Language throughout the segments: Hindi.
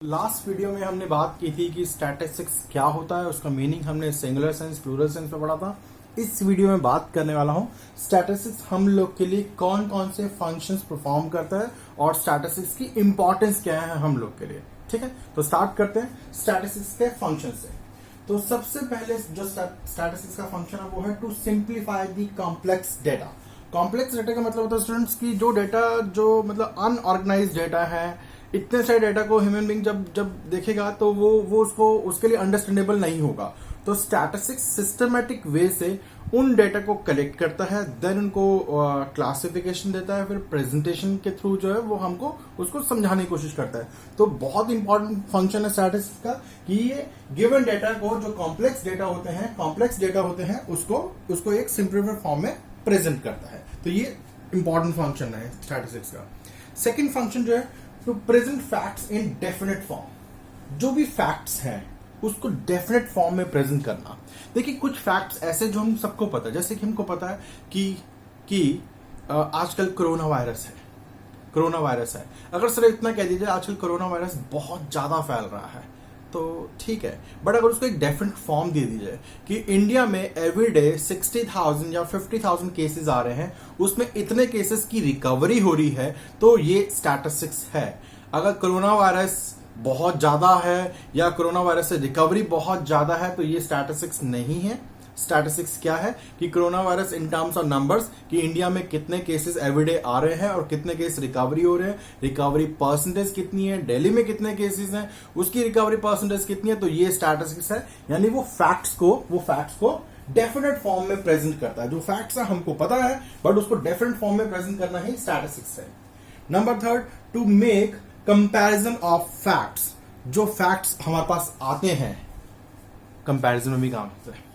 लास्ट वीडियो में हमने बात की थी कि स्टैटिस्टिक्स क्या होता है, उसका मीनिंग हमने सिंगुलर सेंस प्लूरल सेंस में पढ़ा था। इस वीडियो में बात करने वाला हूं स्टैटिस्टिक्स हम लोग के लिए कौन कौन से फंक्शंस परफॉर्म करता है और स्टैटिस्टिक्स की इंपॉर्टेंस क्या है हम लोग के लिए। ठीक है, तो स्टार्ट करते हैं स्टैटिस्टिक्स के फंक्शन से। तो सबसे पहले जो स्टैटिस्टिक्स का फंक्शन है वो है to simplify the complex data. Complex data का मतलब होता है स्टूडेंट्स की जो डेटा जो मतलब अनऑर्गेनाइज डेटा है, इतने सारे डेटा को ह्यूमन बीइंग जब देखेगा तो वो उसको उसके लिए अंडरस्टैंडेबल नहीं होगा। तो स्टैटिस्टिक्स सिस्टमैटिक वे से उन डेटा को कलेक्ट करता है, देन उनको क्लासिफिकेशन देता है, फिर प्रेजेंटेशन के थ्रू जो है वो हमको उसको समझाने की कोशिश करता है। तो बहुत इंपॉर्टेंट फंक्शन है स्टैटिस्टिक्स का कि ये गिवन डेटा को, जो कॉम्प्लेक्स डेटा होते हैं उसको एक सिंपलीफाइड फॉर्म में प्रेजेंट करता है। तो ये इंपॉर्टेंट फंक्शन है स्टैटिस्टिक्स का। सेकेंड फंक्शन जो है to present facts in definite form. जो भी फैक्ट्स हैं उसको डेफिनेट फॉर्म में प्रेजेंट करना। देखिए कुछ फैक्ट्स ऐसे जो हम सबको पता है, जैसे कि हमको पता है कि आजकल कोरोना वायरस है। अगर सिर्फ इतना कह दीजिए आजकल कोरोना वायरस बहुत ज्यादा फैल रहा है तो ठीक है, बट अगर उसको एक डेफिनेट फॉर्म दे दीजिए कि इंडिया में एवरीडे 60,000 या 50,000 केसेस आ रहे हैं, उसमें इतने केसेस की रिकवरी हो रही है, तो ये स्टैटिस्टिक्स है। अगर कोरोना वायरस बहुत ज्यादा है या कोरोना वायरस से रिकवरी बहुत ज्यादा है तो ये स्टैटिस्टिक्स नहीं है। स्टैटिस्टिक्स क्या है कि corona virus in terms of numbers, कि इंडिया में कितने केसेस एवरीडे आ रहे हैं और कितने केस रिकवरी हो रहे हैं, रिकवरी परसेंटेज कितनी है, दिल्ली में कितने केसेस हैं, उसकी रिकवरी परसेंटेज कितनी है। तो ये स्टैटिस्टिक्स है, यानी वो फैक्ट्स को डेफिनेट फॉर्म में प्रेजेंट करता है। जो फैक्ट्स है हमको पता है बट उसको डेफिनेट फॉर्म में प्रेजेंट करना ही स्टैटिस्टिक्स है। Number third, to make comparison of facts. जो फैक्ट्स हमारे पास आते हैं कंपैरिजन में भी काम होता है।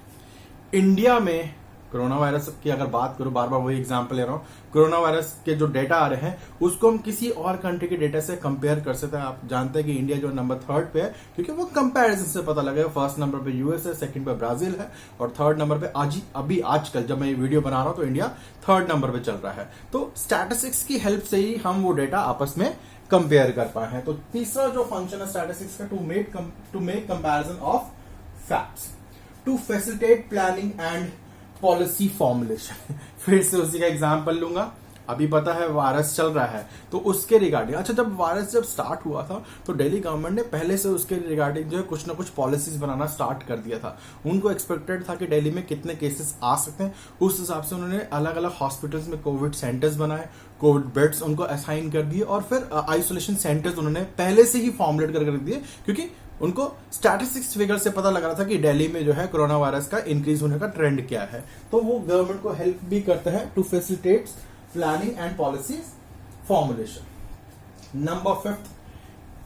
इंडिया में कोरोना वायरस की अगर बात करूं, बार बार वही एग्जांपल ले रहा हूं, कोरोना वायरस के जो डेटा आ रहे हैं उसको हम किसी और कंट्री के डेटा से कंपेयर कर सकते हैं। आप जानते हैं कि इंडिया जो नंबर थर्ड पे है क्योंकि वो कंपैरिजन से पता लगेगा। फर्स्ट नंबर पे यूएस है, सेकंड पे ब्राजील है और थर्ड नंबर पे आजकल जब मैं ये वीडियो बना रहा हूं तो इंडिया थर्ड नंबर पे चल रहा है। तो स्टैटिस्टिक्स की हेल्प से ही हम वो डेटा आपस में कंपेयर कर पाए हैं। तो तीसरा जो फंक्शन है स्टैटिस्टिक्स का, to make comparison of facts, to facilitate planning and policy formulation. फिर से उसी का एग्जांपल लूंगा। अभी पता है वायरस चल रहा है तो उसके रिगार्डिंग, अच्छा जब वायरस स्टार्ट हुआ था तो दिल्ली गवर्नमेंट ने पहले से उसके रिगार्डिंग जो है कुछ ना कुछ पॉलिसीज बनाना स्टार्ट कर दिया था। उनको एक्सपेक्टेड था कि दिल्ली में कितने केसेस आ सकते हैं, उस हिसाब से उन्होंने अलग अलग हॉस्पिटल्स में कोविड सेंटर्स बनाए, कोविड बेड्स उनको असाइन कर दिए और फिर आइसोलेशन सेंटर्स उन्होंने पहले से ही फॉर्मुलेट कर दिए, क्योंकि उनको स्टैटिस्टिक्स फिगर से पता लग रहा था कि दिल्ली में जो है कोरोना वायरस का इंक्रीज होने का ट्रेंड क्या है। तो वो गवर्नमेंट को हेल्प भी करता है to facilitate planning and policy formulation. Number fifth,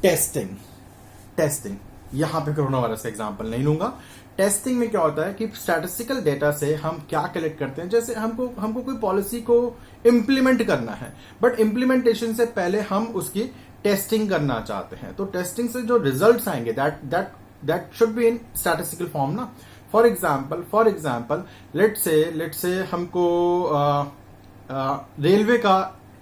testing. यहां पे कोरोना वायरस का एग्जांपल नहीं लूंगा। टेस्टिंग में क्या होता है कि स्टैटिस्टिकल डेटा से हम क्या कलेक्ट करते हैं, जैसे हमको कोई पॉलिसी को इंप्लीमेंट करना है बट इंप्लीमेंटेशन से पहले हम उसकी टेस्टिंग करना चाहते हैं। तो टेस्टिंग से जो रिजल्ट्स आएंगे that should be in statistical form ना। फॉर एग्जांपल लेट्स से हमको रेलवे का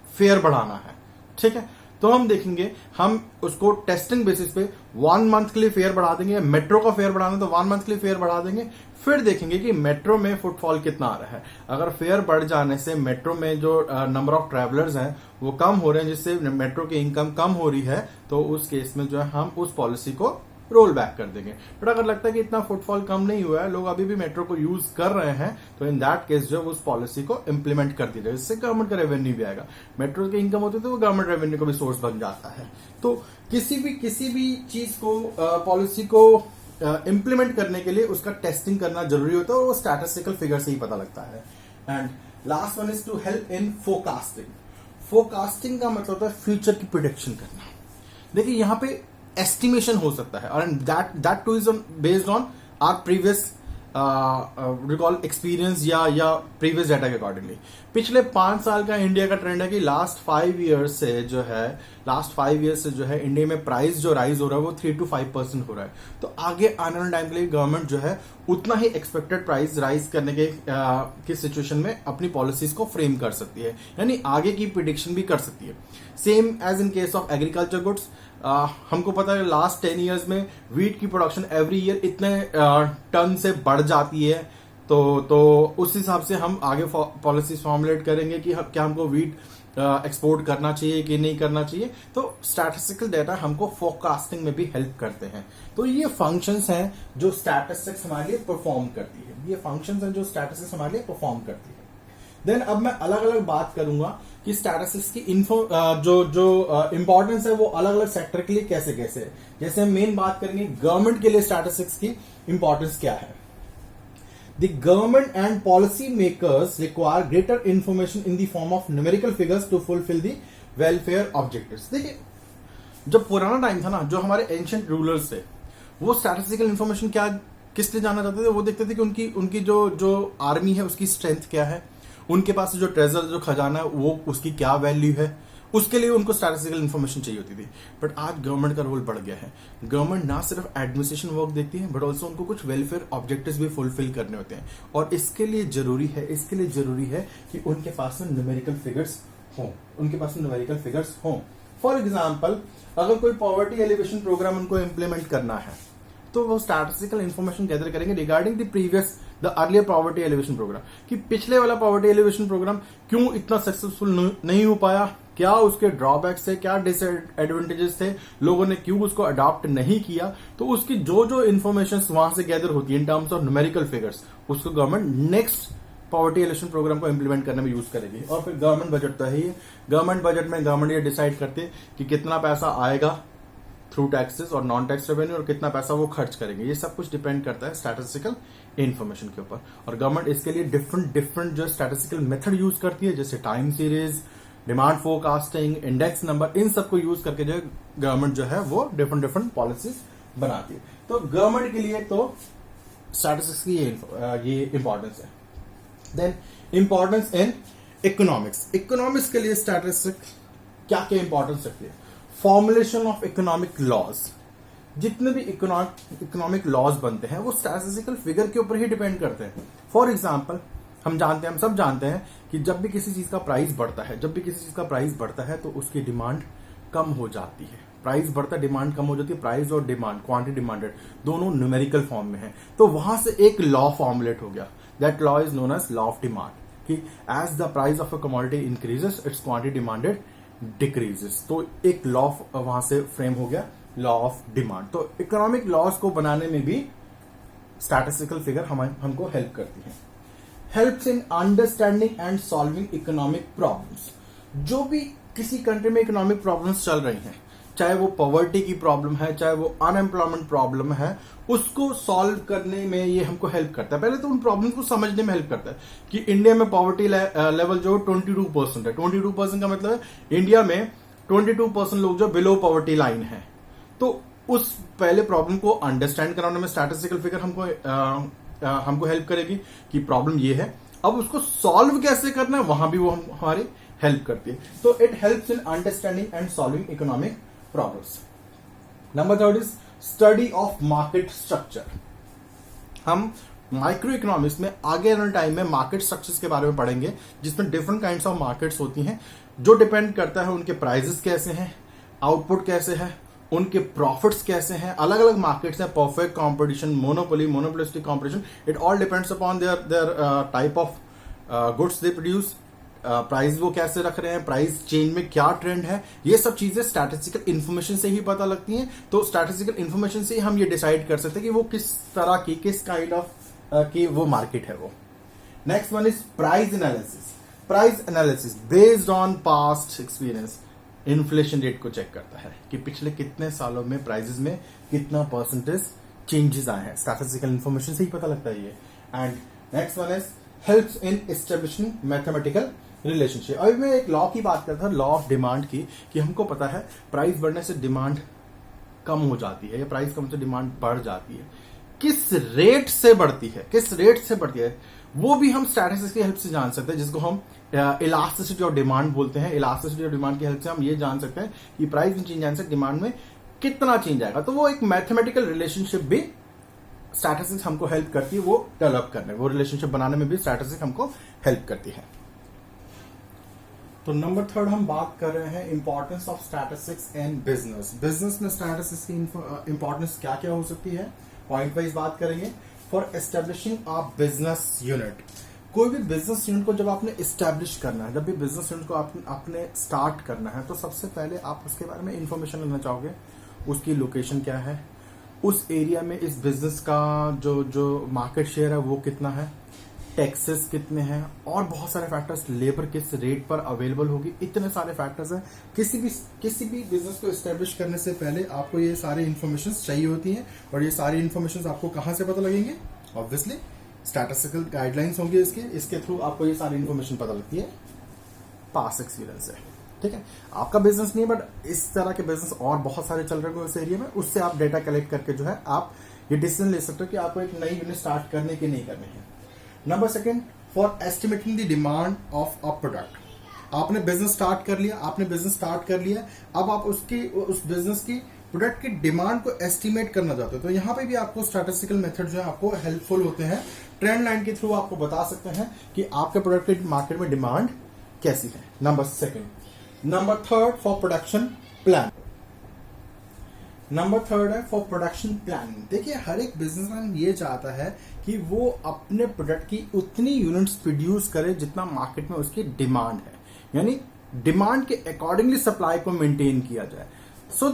फेयर बढ़ाना है, ठीक है, तो हम देखेंगे, हम उसको टेस्टिंग बेसिस पे 1 मंथ के लिए फेयर बढ़ा देंगे। मेट्रो का फेयर बढ़ाना तो 1 मंथ के लिए फेयर बढ़ा देंगे, फिर देखेंगे कि मेट्रो में फुटफॉल कितना आ रहा है। अगर फेयर बढ़ जाने से मेट्रो में जो नंबर ऑफ ट्रैवलर्स हैं वो कम हो रहे हैं, जिससे मेट्रो की इनकम कम हो रही है, तो उस केस में जो है हम उस पॉलिसी को रोल बैक कर देंगे। बट अगर लगता है कि इतना फुटफॉल कम नहीं हुआ है, लोग अभी भी मेट्रो को यूज कर रहे हैं, तो इन दैट केस जो उस पॉलिसी को इंप्लीमेंट कर दी जाए, इससे गवर्नमेंट का रेवेन्यू भी आएगा। मेट्रो की इनकम होती है तो वो गवर्नमेंट रेवेन्यू का भी सोर्स बन जाता है। तो किसी भी चीज को, पॉलिसी को इंप्लीमेंट करने के लिए उसका टेस्टिंग करना जरूरी होता है और वो स्टैटिस्टिकल फिगर से ही पता लगता है। And last one is to help in forecasting का मतलब होता है फ्यूचर की प्रिडिक्शन करना। देखिए यहाँ पे एस्टिमेशन हो सकता है और that too is based on our previous recall experience या प्रीवियस डाटा के अकॉर्डिंगली। पिछले 5 साल का इंडिया का ट्रेंड है कि लास्ट 5 ईयर्स से जो है इंडिया में प्राइस जो राइज हो रहा है वो 3 to 5% हो रहा है। तो आगे आने वाले टाइम के लिए गवर्नमेंट जो है उतना ही एक्सपेक्टेड प्राइस राइज करने के सिचुएशन में अपनी पॉलिसीज को फ्रेम कर सकती है, यानी आगे की प्रिडिक्शन भी कर सकती है। Same as in case of agriculture goods, हमको पता है लास्ट 10 इयर्स में वीट की प्रोडक्शन एवरी ईयर इतने टन से बढ़ जाती है, तो उस हिसाब से हम आगे पॉलिसीज फॉर्मुलेट करेंगे कि क्या हमको वीट एक्सपोर्ट करना चाहिए कि नहीं करना चाहिए। तो स्टैटिस्टिकल डेटा हमको फोरकास्टिंग में भी हेल्प करते हैं। तो ये फंक्शंस हैं जो स्टैटिस्टिक्स हमारे लिए परफॉर्म करती है, ये फंक्शंस हैं जो स्टैटिस्टिक्स हमारे लिए परफॉर्म करती है। देन अब मैं अलग अलग बात करूंगा कि स्टैटिस्टिक्स की जो इंपॉर्टेंस है वो अलग अलग सेक्टर के लिए कैसे कैसे है। जैसे हम मेन बात करेंगे गवर्नमेंट के लिए स्टैटिस्टिक्स की इंपॉर्टेंस क्या है। The government and policy makers require greater information in the form of numerical figures to fulfill the welfare objectives। देखिए, जब पुराना टाइम था ना, जो हमारे एंशिएंट रूलर्स थे, वो स्टैटिस्टिकल इंफॉर्मेशन क्या किस लिए जानना चाहते थे। वो देखते थे कि उनकी जो आर्मी है उसकी स्ट्रेंथ क्या है, उनके पास जो ट्रेजर जो खजाना है वो उसकी क्या वैल्यू है, उसके लिए उनको स्टैटिस्टिकल इंफॉर्मेशन चाहिए होती थी। बट आज गवर्नमेंट का रोल बढ़ गया है। गवर्नमेंट ना सिर्फ एडमिनिस्ट्रेशन वर्क देखती है, बट ऑल्सो उनको कुछ वेलफेयर ऑब्जेक्टिव्स भी फुलफिल करने होते हैं। और इसके लिए जरूरी है कि उनके पास में न्यूमेरिकल फिगर्स हों। फॉर एग्जाम्पल, अगर कोई पॉवर्टी एलिवेशन प्रोग्राम उनको इम्प्लीमेंट करना है, तो वो स्टैटिस्टिकल इंफॉर्मेशन गैदर करेंगे regarding the earlier poverty alleviation programme, कि पिछले वाला पॉवर्टी एलिवेशन प्रोग्राम क्यों इतना सक्सेसफुल नहीं हो पाया, क्या उसके ड्रॉबैक्स थे, क्या डिसएडवांटेजेस थे, लोगों ने क्यों उसको अडॉप्ट नहीं किया। तो उसकी जो इन्फॉर्मेशन वहां से गैदर होती है in terms of numerical figures, उसको government next poverty alleviation program को इंप्लीमेंट करने में यूज करेगी। और फिर गवर्नमेंट बजट तो है ही, गवर्नमेंट बजट में गवर्नमेंट ये डिसाइड करते हैं कि कितना पैसा आएगा थ्रू टैक्सेस और नॉन टैक्स रेवेन्यू, और कितना पैसा वो खर्च करेंगे। ये सब कुछ डिपेंड करता है स्टैटिस्टिकल इन्फॉर्मेशन के ऊपर। और गवर्नमेंट इसके लिए डिफरेंट जो स्टैटिस्टिकल मेथड यूज करती है, जैसे time series, demand forecasting, index number, इन सबको यूज करके जो गवर्नमेंट जो है वो डिफरेंट पॉलिसीज बनाती है। तो गवर्नमेंट के लिए तो स्टैटिस्टिक्स की ये इंपॉर्टेंस है। देन इंपॉर्टेंस इन इकोनॉमिक्स के लिए स्टैटिस्टिक्स क्या क्या इंपॉर्टेंस रखती है। फॉर्मुलेशन ऑफ इकोनॉमिक लॉज, जितने भी इकोनॉमिक लॉज बनते हैं वो स्टैटिस्टिकल फिगर के ऊपर ही डिपेंड करते हैं। फॉर एग्जाम्पल, हम सब जानते हैं कि जब भी किसी चीज का प्राइस बढ़ता है तो उसकी डिमांड कम हो जाती है। प्राइस बढ़ता, डिमांड कम हो जाती है। प्राइस और डिमांड, क्वांटिटी डिमांडेड, दोनों न्यूमेरिकल फॉर्म में है। तो वहां से एक लॉ फॉर्मुलेट हो गया, that law is known as law of demand, कि as the price of a commodity increases its quantity demanded decreases. तो एक लॉ वहां से फ्रेम हो गया, लॉ ऑफ डिमांड। तो इकोनॉमिक लॉज को बनाने में भी स्टैटिस्टिकल फिगर हमको हेल्प करती है। Helps in understanding and solving economic problems. जो भी किसी कंट्री में इकोनॉमिक प्रॉब्लम्स चल रही हैं, चाहे वो पॉवर्टी की प्रॉब्लम है, चाहे वो अनएम्प्लॉयमेंट प्रॉब्लम है, उसको सॉल्व करने में ये हमको हेल्प करता है। पहले तो उन प्रॉब्लम को समझने में हेल्प करता है कि इंडिया में पॉवर्टी लेवल जो 22% है। 22% का मतलब है इंडिया में 22% लोग जो बिलो पॉवर्टी लाइन है। तो उस पहले प्रॉब्लम को अंडरस्टैंड कराने में स्टैटिस्टिकल फिगर हमको हेल्प करेगी कि प्रॉब्लम ये है। अब उसको सॉल्व कैसे करना है, वहां भी वो हमारी हेल्प करती है। तो it helps in understanding and solving economic problems. Number 3 is study of market structure. हम माइक्रो इकोनॉमिक्स में आगे आने टाइम में मार्केट स्ट्रक्चर्स के बारे में पढ़ेंगे, जिसमें डिफरेंट काइंड्स ऑफ मार्केट्स होती हैं, जो डिपेंड करता है उनके प्राइसेस कैसे हैं, आउटपुट कैसे है, उनके प्रॉफिट्स कैसे हैं। अलग अलग मार्केट्स हैं, perfect competition, monopolistic competition, it all depends upon their type of goods they produce, price वो कैसे रख रहे हैं, प्राइस चेंज में क्या ट्रेंड है। ये सब चीजें स्टैटिस्टिकल इन्फॉर्मेशन से ही पता लगती हैं। तो स्टैटिस्टिकल इन्फॉर्मेशन से ही हम ये डिसाइड कर सकते हैं कि वो किस तरह की, किस काइंड ऑफ की वो मार्केट है वो। Next one is price analysis based on past experience. Inflation rate को चेक करता है कि पिछले कितने सालों में प्राइसेस में कितना परसेंटेज चेंजेस आए हैं। स्टैटिस्टिकल इन्फॉर्मेशन से ही पता लगता है ये। And next one is helps in establishing mathematical relationship. अभी मैं एक लॉ की बात करता था, लॉ ऑफ डिमांड की, कि हमको पता है प्राइस बढ़ने से डिमांड कम हो जाती है या प्राइस कम से डिमांड बढ़ जाती है। किस रेट से बढ़ती है वो भी हम स्टैटिस्टिक्स की हेल्प से जान सकते हैं, जिसको हम इलास्टिसिटी ऑफ डिमांड बोलते हैं। इलास्टिसिटी ऑफ डिमांड की हेल्प से हम ये जान सकते हैं कि प्राइस में चेंज आने से डिमांड में कितना चेंज आएगा। तो वो एक मैथमेटिकल रिलेशनशिप भी स्टैटिस्टिक्स हमको हेल्प करती है वो डेवलप करने, वो रिलेशनशिप बनाने में भी स्टैटिस्टिक्स हमको हेल्प करती है। तो नंबर थर्ड हम बात कर रहे हैं importance of statistics and business. Business में स्टैटिस्टिक्स की इंपॉर्टेंस क्या क्या हो सकती है, पॉइंट वाइज बात करेंगे। For establishing a business unit, कोई भी बिजनेस यूनिट को जब आपने इस्टेब्लिश करना है, जब भी बिजनेस यूनिट को आपने स्टार्ट करना है, तो सबसे पहले आप उसके बारे में इंफॉर्मेशन लेना चाहोगे। उसकी लोकेशन क्या है, उस एरिया में इस बिजनेस का जो मार्केट शेयर है वो कितना है, टैक्सेस कितने हैं, और बहुत सारे फैक्टर्स, लेबर किस रेट पर अवेलेबल होगी, इतने सारे फैक्टर्स हैं। किसी भी बिजनेस को एस्टेब्लिश करने से पहले आपको ये सारी इन्फॉर्मेशन चाहिए होती हैं, और ये सारी इन्फॉर्मेशन आपको कहां से पता लगेंगे, ऑब्वियसली स्टैटिस्टिकल गाइडलाइंस होंगे इसके थ्रू आपको ये सारी इन्फॉर्मेशन पता लगती है पास एक्सपीरियंस से। ठीक है, आपका बिजनेस नहीं है, बट इस तरह के बिजनेस और बहुत सारे चल रहे हैं उस एरिया में, उससे आप डेटा कलेक्ट करके जो है आप ये डिसीजन ले सकते हो कि आपको एक नई यूनिट स्टार्ट करने की नहीं करनी है। Number second, for estimating the demand of a product. आपने बिजनेस स्टार्ट कर लिया, अब आप उस बिजनेस की प्रोडक्ट की डिमांड को एस्टिमेट करना चाहते हो, तो यहां पे भी आपको स्टैटिस्टिकल मेथड जो है आपको हेल्पफुल होते हैं। ट्रेंड लाइन के थ्रू आपको बता सकते हैं कि आपके प्रोडक्ट की मार्केट में डिमांड कैसी है। Number third, for production plan. Number third है फॉर प्रोडक्शन प्लानिंग। देखिए, हर एक बिजनेसमैन ये चाहता है कि वो अपने प्रोडक्ट की उतनी यूनिट्स प्रोड्यूस करे जितना मार्केट में उसकी डिमांड है, यानी डिमांड के अकॉर्डिंगली सप्लाई को मेंटेन किया जाए, सो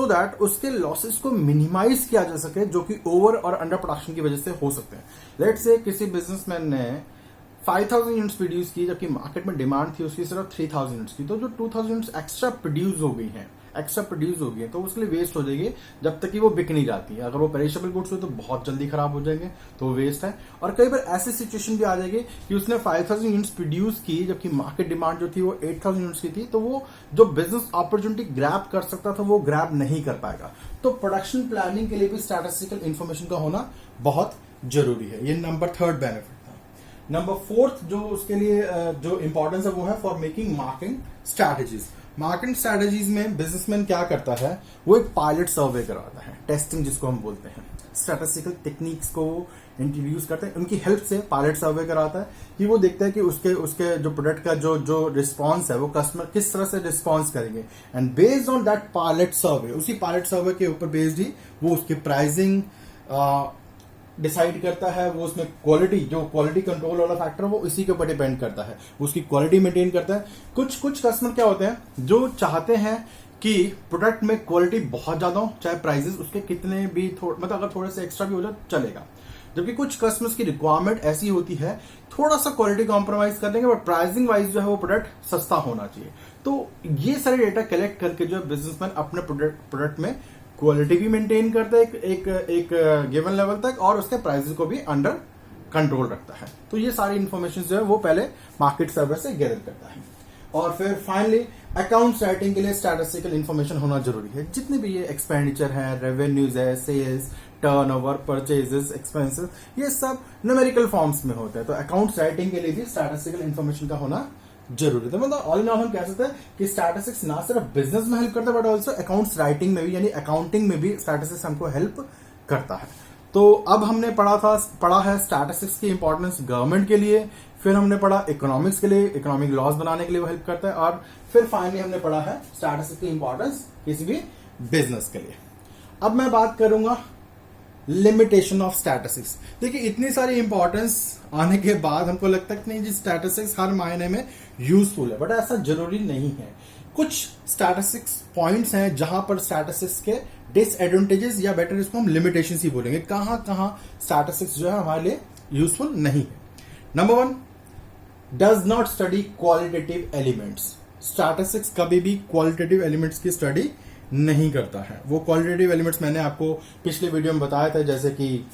दैट उसके लॉसेस को मिनिमाइज किया जा सके, जो कि ओवर और अंडर प्रोडक्शन की वजह से हो सकते हैं। लेट्स से किसी बिजनेसमैन ने 5000 यूनिट्स प्रोड्यूस की, जबकि मार्केट में डिमांड थी उसकी सिर्फ 3000 यूनिट्स की, तो जो 2000 यूनिट्स एक्स्ट्रा प्रोड्यूस हो गई है तो उसके लिए वेस्ट हो जाएगी जब तक कि वो बिक नहीं जाती है। अगर वो पेरिशेबल गुड्स हो तो बहुत जल्दी खराब हो जाएंगे, तो वो वेस्ट है। और कई बार ऐसी सिचुएशन भी आ जाएगी कि उसने 5000 यूनिट्स प्रोड्यूस की, जबकि मार्केट डिमांड जो थी वो 8000 यूनिट्स की थी, तो वो जो बिजनेस अपॉर्चुनिटी ग्रैब कर सकता था वो ग्रैब नहीं कर पाएगा। तो प्रोडक्शन प्लानिंग के लिए भी स्टैटिस्टिकल इन्फॉर्मेशन का होना बहुत जरूरी है। ये नंबर थर्ड बेनिफिट था। नंबर फोर्थ जो उसके लिए जो इंपॉर्टेंस है वो है for making marketing strategies. Marketing strategies में बिजनेसमैन क्या करता है, वो एक पायलट सर्वे करवाता है, टेस्टिंग जिसको हम बोलते हैं। स्टैटिस्टिकल टेक्निक्स को इंट्रोड्यूस करते हैं, उनकी हेल्प से पायलट सर्वे कराता है कि वो देखता है कि उसके जो प्रोडक्ट का जो रिस्पांस है वो कस्टमर किस तरह से रिस्पांस करेंगे, and based on that pilot survey, उसी पायलट सर्वे के ऊपर बेस्ड ही वो उसकी प्राइसिंग डिसाइड करता है। वो उसमें क्वालिटी कंट्रोल वाला फैक्टर है वो इसी के ऊपर डिपेंड करता है, उसकी क्वालिटी मेंटेन करता है। कुछ कस्टमर क्या होते हैं जो चाहते हैं कि प्रोडक्ट में क्वालिटी बहुत ज्यादा हो, चाहे प्राइसेस उसके कितने भी मतलब अगर थोड़े से एक्स्ट्रा भी हो जाए चलेगा, जबकि कुछ कस्टमर्स की रिक्वायरमेंट ऐसी होती है थोड़ा सा क्वालिटी कॉम्प्रोमाइज कर लेंगे बट प्राइसिंग वाइज जो है वो प्रोडक्ट सस्ता होना चाहिए। तो ये सारे डेटा कलेक्ट करके जो है बिजनेसमैन अपने प्रोडक्ट में क्वालिटी भी मेंटेन करता है एक गिवन लेवल तक, और उसके प्राइसेस को भी अंडर कंट्रोल रखता है। तो ये सारी इन्फॉर्मेशन जो है वो पहले मार्केट सर्वे से गैदर करता है। और फिर फाइनली अकाउंट्स राइटिंग के लिए स्टैटिस्टिकल इन्फॉर्मेशन होना जरूरी है। जितने भी ये एक्सपेंडिचर है, रेवेन्यूज है, सेल्स, टर्नओवर, परचेजेस, एक्सपेंसेस, ये सब न्यूमेरिकल फॉर्म्स में होता है। तो अकाउंट्स राइटिंग के लिए भी स्टैटिस्टिकल इन्फॉर्मेशन का होना जरूरी है। मतलब ऑल इन ऑल हम कह सकते हैं कि स्टैटिस्टिक्स ना सिर्फ बिजनेस में हेल्प करता है बट ऑल्सो अकाउंट्स राइटिंग में भी, यानी अकाउंटिंग में भी स्टैटिस्टिक्स हमको हेल्प करता है। तो अब हमने पढ़ा है स्टैटिस्टिक्स की इंपॉर्टेंस गवर्नमेंट के लिए, फिर हमने पढ़ा इकोनॉमिक्स के लिए, इकोनॉमिक लॉस बनाने के लिए वो हेल्प करता है, और फिर फाइनली हमने पढ़ा है स्टैटिस्टिक्स की इंपॉर्टेंस किसी भी बिजनेस के लिए। अब मैं बात करूंगा लिमिटेशन ऑफ स्टैटिस्टिक्स। देखिए, इतनी सारी इंपॉर्टेंस आने के बाद हमको लगता है कि नहीं जी स्टैटिस्टिक्स हर मायने में यूजफुल है, बट ऐसा जरूरी नहीं है। कुछ स्टैटिस्टिक्स पॉइंट्स हैं जहां पर स्टैटिस्टिक्स के डिसएडवांटेजेस या बेटर इसको हम लिमिटेशंस ही बोलेंगे, कहां स्टैटिस्टिक्स जो है हमारे लिए यूजफुल नहीं है। Number 1, does not study qualitative elements. Statistics कभी भी क्वालिटेटिव एलिमेंट्स की स्टडी नहीं करता है। वो क्वालिटेटिव एलिमेंट्स मैंने आपको पिछले वीडियो में बताया था, जैसे कि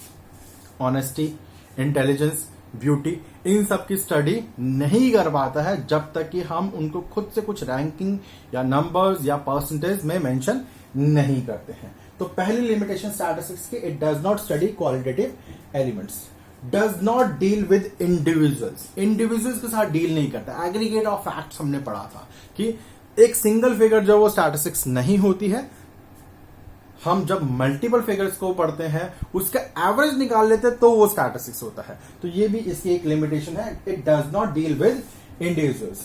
ऑनेस्टी, इंटेलिजेंस, ब्यूटी, इन सब की स्टडी नहीं कर पाता है जब तक कि हम उनको खुद से कुछ रैंकिंग या नंबर्स या परसेंटेज में मेंशन नहीं करते हैं। तो पहली लिमिटेशन स्टैटिस्टिक्स की, it does not study qualitative elements. Does not deal with individuals के साथ डील नहीं करता। एग्रीगेट ऑफ फैक्ट्स हमने पढ़ा था कि एक सिंगल फिगर जो वो स्टैटिस्टिक्स नहीं होती है। हम जब मल्टीपल फिगर्स को पढ़ते हैं उसका एवरेज निकाल लेते हैं तो वो स्टैटिस्टिक्स होता है। तो ये भी इसकी एक लिमिटेशन है, it does not deal with individuals.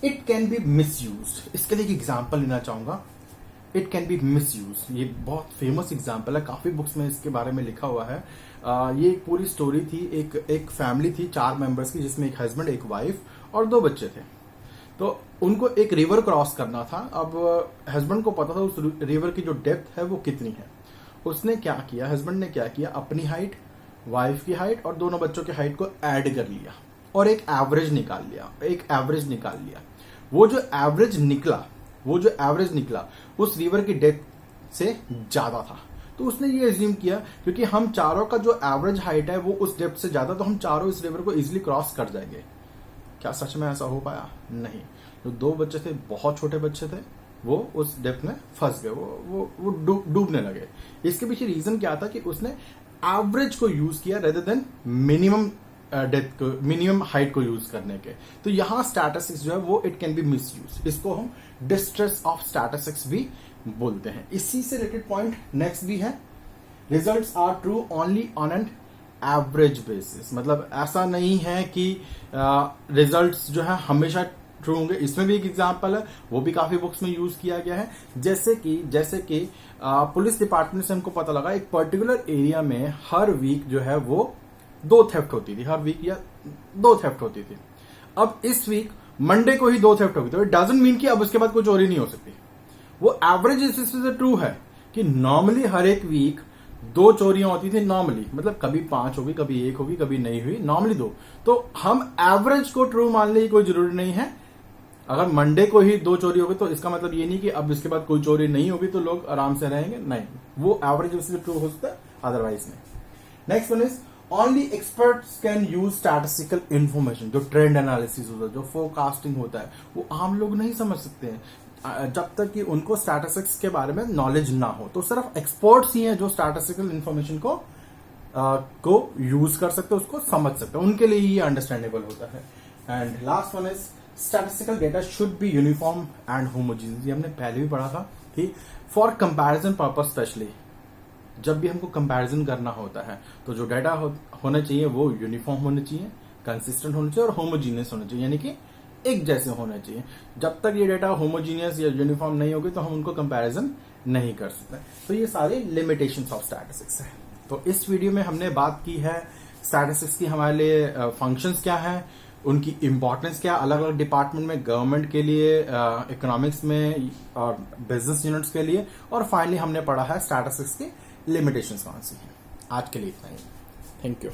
It can be misused. इसके लिए एक एग्जांपल लेना चाहूंगा। इट कैन बी मिसयूज, ये बहुत फेमस एग्जांपल है, काफी बुक्स में इसके बारे में लिखा हुआ है। ये एक पूरी स्टोरी थी। एक फैमिली थी 4 मेंबर्स की, जिसमें एक हस्बैंड, एक वाइफ और 2 बच्चे थे। तो उनको एक रिवर क्रॉस करना था। अब हस्बैंड को पता था उस रिवर की जो डेप्थ है वो कितनी है। उसने क्या किया, हस्बैंड ने क्या किया, अपनी हाइट, वाइफ की हाइट और दोनों बच्चों की हाइट को ऐड कर लिया और एक एवरेज निकाल लिया। वो जो एवरेज निकला उस रिवर की डेप्थ से ज्यादा था। तो उसने ये एज्यूम किया क्योंकि हम चारों का जो एवरेज हाइट है वो उस डेप्थ से ज्यादा, तो हम चारों इस रिवर को इजीली क्रॉस कर जाएंगे। क्या सच में ऐसा हो पाया? नहीं। जो 2 बच्चे थे, बहुत छोटे बच्चे थे, वो उस डेप्थ में फंस गए, वो डूबने लगे। इसके पीछे रीजन क्या था कि उसने एवरेज को यूज किया रेदर देन मिनिमम डेप्थ को, मिनिमम हाइट को यूज करने के। तो यहां स्टैटिस्टिक्स जो है वो इट कैन बी मिसयूज। इसको हम डिस्ट्रेस ऑफ स्टैटिस्टिक्स भी बोलते हैं। इसी से रिलेटेड पॉइंट नेक्स्ट भी है, results are true only on an average basis. मतलब ऐसा नहीं है कि रिजल्ट्स जो है हमेशा ट्रू होंगे। इसमें भी एक एग्जांपल है, वो भी काफी बुक्स में यूज किया गया है। जैसे कि पुलिस डिपार्टमेंट से हमको पता लगा एक पर्टिकुलर एरिया में हर वीक जो है वो 2 थेफ्ट होती थी, हर वीक या 2 थेफ्ट होती थी। अब इस वीक मंडे को ही 2 थेफ्ट होगी, तो इट डजंट मीन कि अब उसके बाद कोई चोरी नहीं हो सकती। वो एवरेज बेसिस से ट्रू है कि नॉर्मली हर एक वीक 2 चोरियां होती थी नॉर्मली, मतलब कभी 5 होगी, कभी 1 होगी, कभी नहीं हुई, नॉर्मली 2। तो हम एवरेज को ट्रू मानने की कोई जरूरी नहीं है। अगर मंडे को ही 2 चोरी होगी तो इसका मतलब ये नहीं कि अब इसके बाद कोई चोरी नहीं होगी तो लोग आराम से रहेंगे, नहीं, वो एवरेज बेसिस से ट्रू हो सकता है, अदरवाइज नहीं। Next one is only experts can use statistical information. जो ट्रेंड एनालिसिस होता है, जो फोरकास्टिंग होता है, वो आम लोग नहीं समझ सकते हैं जब तक कि उनको स्टैटिस्टिक्स के बारे में नॉलेज ना हो। तो सिर्फ एक्सपर्ट्स ही हैं जो स्टैटिस्टिकल इन्फॉर्मेशन को यूज कर सकते हैं, उसको समझ सकते हैं, उनके लिए ही ये अंडरस्टैंडेबल होता है। And last one is statistical data should be uniform and homogeneous. ये हमने पहले भी पढ़ा था कि फॉर कंपैरिजन पर्पस, स्पेशली जब भी हमको कंपैरिजन करना होता है तो जो डाटा होना चाहिए वो यूनिफॉर्म होना चाहिए, कंसिस्टेंट होना चाहिए और होमोजीनियस होना चाहिए, यानी कि एक जैसे होना चाहिए। जब तक ये डाटा होमोजीनियस या यूनिफॉर्म नहीं होगी तो हम उनको कंपैरिजन नहीं कर सकते। तो ये सारे लिमिटेशंस ऑफ स्टैटिस्टिक्स है। तो इस वीडियो में हमने बात की है स्टैटिस्टिक्स की हमारे लिए फंक्शंस क्या है, उनकी इंपॉर्टेंस क्या अलग अलग डिपार्टमेंट में, गवर्नमेंट के लिए, इकोनॉमिक्स में और बिजनेस यूनिट्स के लिए, और फाइनली हमने पढ़ा है स्टैटिस्टिक्स की लिमिटेशंस कौन सी हैं। आज के लिए इतना ही। Thank you.